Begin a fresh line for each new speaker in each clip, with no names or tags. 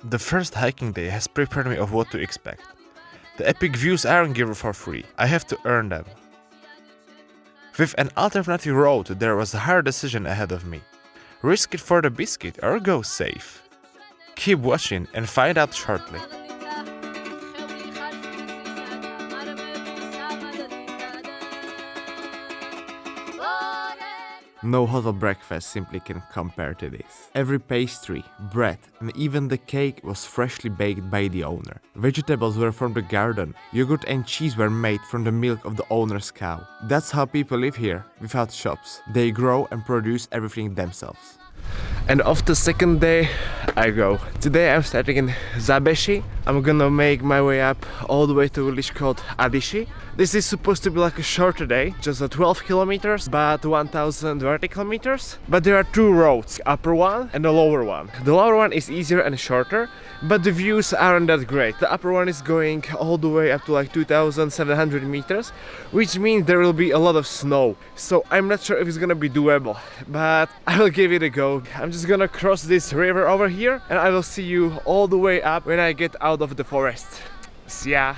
The first hiking day has prepared me of what to expect. The epic views aren't given for free, I have to earn them. With an alternative road, there was a hard decision ahead of me. Risk it for the biscuit or go safe? Keep watching and find out shortly. No hotel breakfast simply can compare to this. Every pastry, bread, and even the cake was freshly baked by the owner. Vegetables were from the garden, yogurt and cheese were made from the milk of the owner's cow. That's how people live here, without shops. They grow and produce everything themselves. And off the second day, I go. Today I'm starting in Zabeshi. I'm gonna make my way up all the way to a village called Adishi. This is supposed to be like a shorter day, just 12 kilometers, but 1000 vertical meters. But there are two roads, upper one and the lower one. The lower one is easier and shorter, but the views aren't that great. The upper one is going all the way up to like 2700 meters, which means there will be a lot of snow. So I'm not sure if it's gonna be doable, but I will give it a go. I'm just gonna cross this river over here and I will see you all the way up when I get out of the forest. See ya!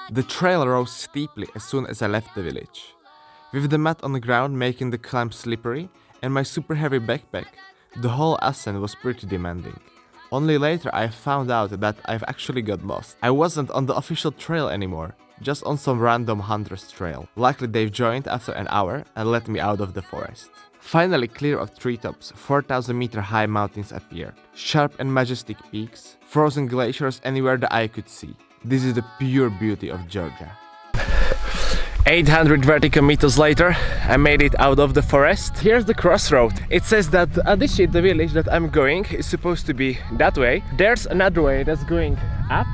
The trail rose steeply as soon as I left the village. With the mud on the ground making the climb slippery and my super heavy backpack, the whole ascent was pretty demanding. Only later I found out that I've actually got lost. I wasn't on the official trail anymore, just on some random hunter's trail. Luckily they've joined after an hour and let me out of the forest. Finally clear of treetops, 4000-meter high mountains appeared. Sharp and majestic peaks, frozen glaciers anywhere the eye could see. This is the pure beauty of Georgia. 800 vertical meters later, I made it out of the forest. Here's the crossroad. It says that Adishi, the village that I'm going, is supposed to be that way. There's another way that's going up,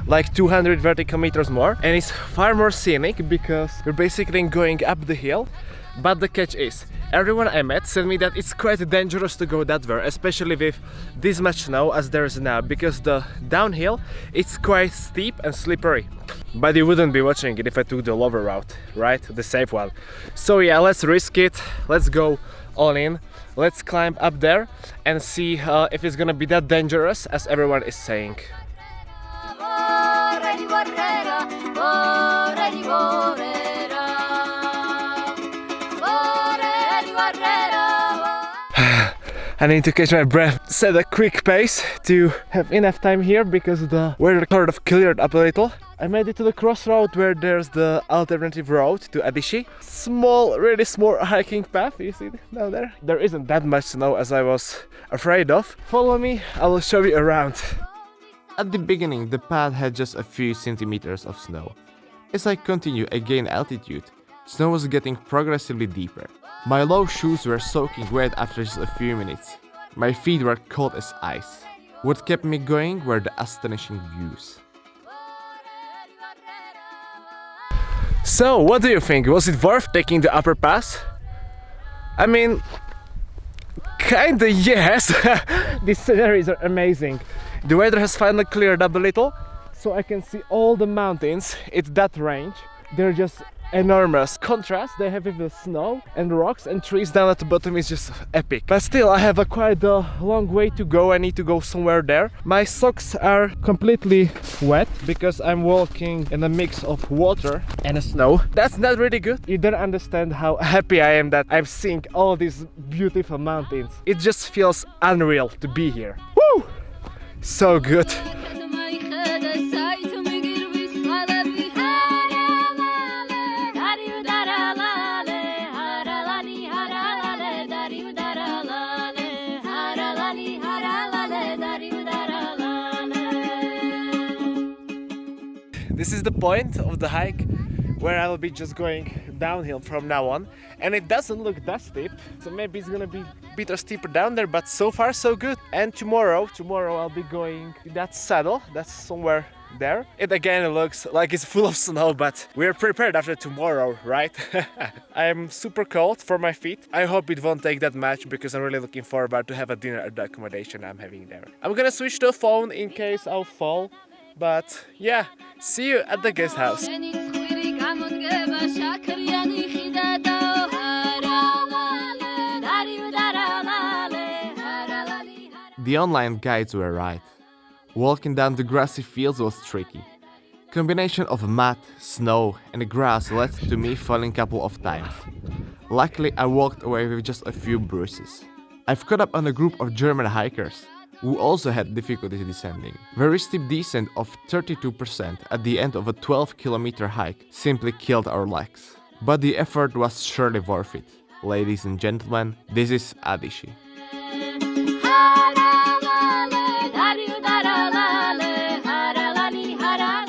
like 200 vertical meters more, and it's far more scenic because we're basically going up the hill. But the catch is, everyone I met said me that it's quite dangerous to go that way, especially with this much snow as there is now, because the downhill it's quite steep and slippery. But you wouldn't be watching it if I took the lower route, right? The safe one. So yeah, let's risk it. Let's go all in. Let's climb up there and see if it's gonna be that dangerous as everyone is saying. I need to catch my breath, set a quick pace to have enough time here because the weather sort of cleared up a little. I made it to the crossroad where there's the alternative road to Adishi. Small, really small hiking path, you see it down there? There isn't that much snow as I was afraid of. Follow me, I will show you around. At the beginning, the path had just a few centimeters of snow. As I continue, I gain altitude. Snow was getting progressively deeper. My low shoes were soaking wet after just a few minutes. My feet were cold as ice. What kept me going were the astonishing views. So, what do you think? Was it worth taking the upper pass? I mean, kinda yes. These sceneries are amazing. The weather has finally cleared up a little, so I can see all the mountains. It's that range. They're just enormous. Contrast they have with the snow and rocks and trees down at the bottom is just epic. But still, I have quite a long way to go. I need to go somewhere there. My socks are completely wet because I'm walking in a mix of water and snow. That's not really good. You don't understand how happy I am that I'm seeing all these beautiful mountains. It just feels unreal to be here. Woo! So good. This is the point of the hike where I'll be just going downhill from now on, and it doesn't look that steep, so maybe it's gonna be a bit steeper down there, but so far so good. And tomorrow I'll be going to that saddle that's somewhere there. It again looks like it's full of snow, but we're prepared after tomorrow, right? I'm super cold for my feet. I hope it won't take that much because I'm really looking forward to have a dinner at the accommodation I'm having there. I'm gonna switch to a phone in case I'll fall. But yeah, see you at the guest house. The online guides were right. Walking down the grassy fields was tricky. Combination of mud, snow and grass led to me falling a couple of times. Luckily, I walked away with just a few bruises. I've caught up on a group of German hikers who also had difficulty descending. Very steep descent of 32% at the end of a 12-kilometer hike simply killed our legs. But the effort was surely worth it. Ladies and gentlemen, this is Adishi.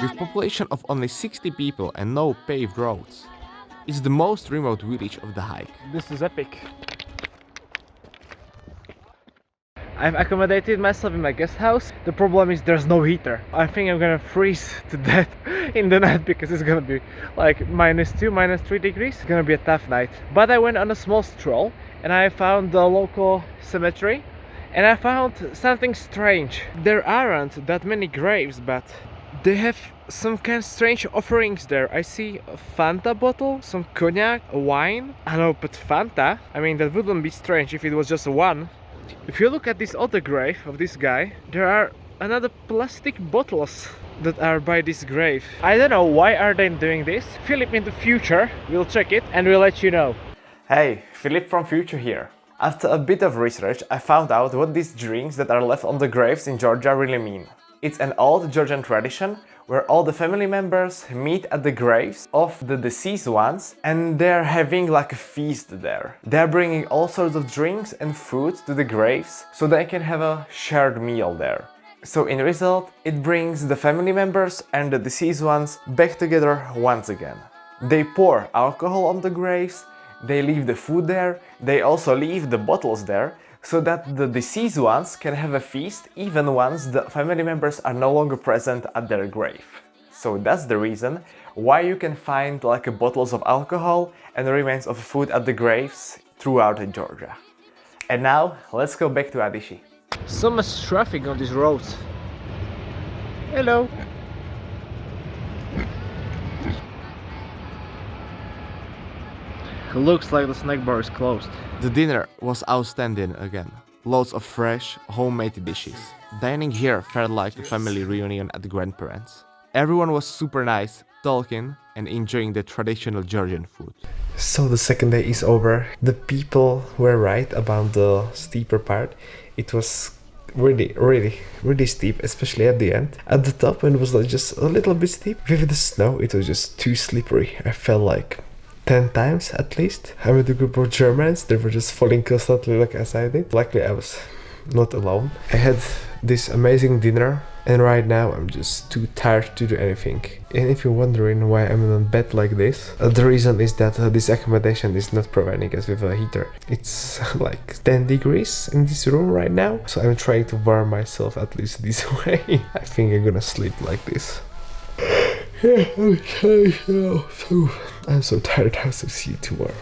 With population of only 60 people and no paved roads, it's the most remote village of the hike.
This is epic. I've accommodated myself in my guest house. The problem is there's no heater. I think I'm gonna freeze to death in the night because it's gonna be like -2, -3 degrees. It's gonna be a tough night. But I went on a small stroll and I found the local cemetery and I found something strange. There aren't that many graves, but they have some kind of strange offerings there. I see a Fanta bottle, some cognac, a wine. I know, but Fanta? I mean, that wouldn't be strange if it was just one. If you look at this other grave of this guy, there are another plastic bottles that are by this grave. I don't know why are they doing this. Philip in the future will check it and we'll let you know.
Hey, Philip from future here. After a bit of research, I found out what these drinks that are left on the graves in Georgia really mean. It's an old Georgian tradition where all the family members meet at the graves of the deceased ones and they're having like a feast there. They're bringing all sorts of drinks and food to the graves so they can have a shared meal there. So in result, it brings the family members and the deceased ones back together once again. They pour alcohol on the graves, they leave the food there, they also leave the bottles there, so that the deceased ones can have a feast even once the family members are no longer present at their grave. So that's the reason why you can find like bottles of alcohol and the remains of food at the graves throughout Georgia. And now let's go back to Adishi.
So much traffic on these roads. Hello. Looks like the snack bar is closed.
The dinner was outstanding again. Lots of fresh, homemade dishes. Dining here felt like a family reunion at the grandparents'. Everyone was super nice, talking and enjoying the traditional Georgian food.
So the second day is over. The people were right about the steeper part. It was really steep, especially at the end. At the top, when it was like just a little bit steep, with the snow, it was just too slippery. I felt like 10 times at least. I'm with a group of Germans, they were just falling constantly like as I did. Luckily I was not alone. I had this amazing dinner and right now I'm just too tired to do anything. And if you're wondering why I'm in bed like this, the reason is that this accommodation is not providing us with a heater. It's like 10 degrees in this room right now, so I'm trying to warm myself at least this way. I think I'm gonna sleep like this. I'm so tired. I'll see you tomorrow.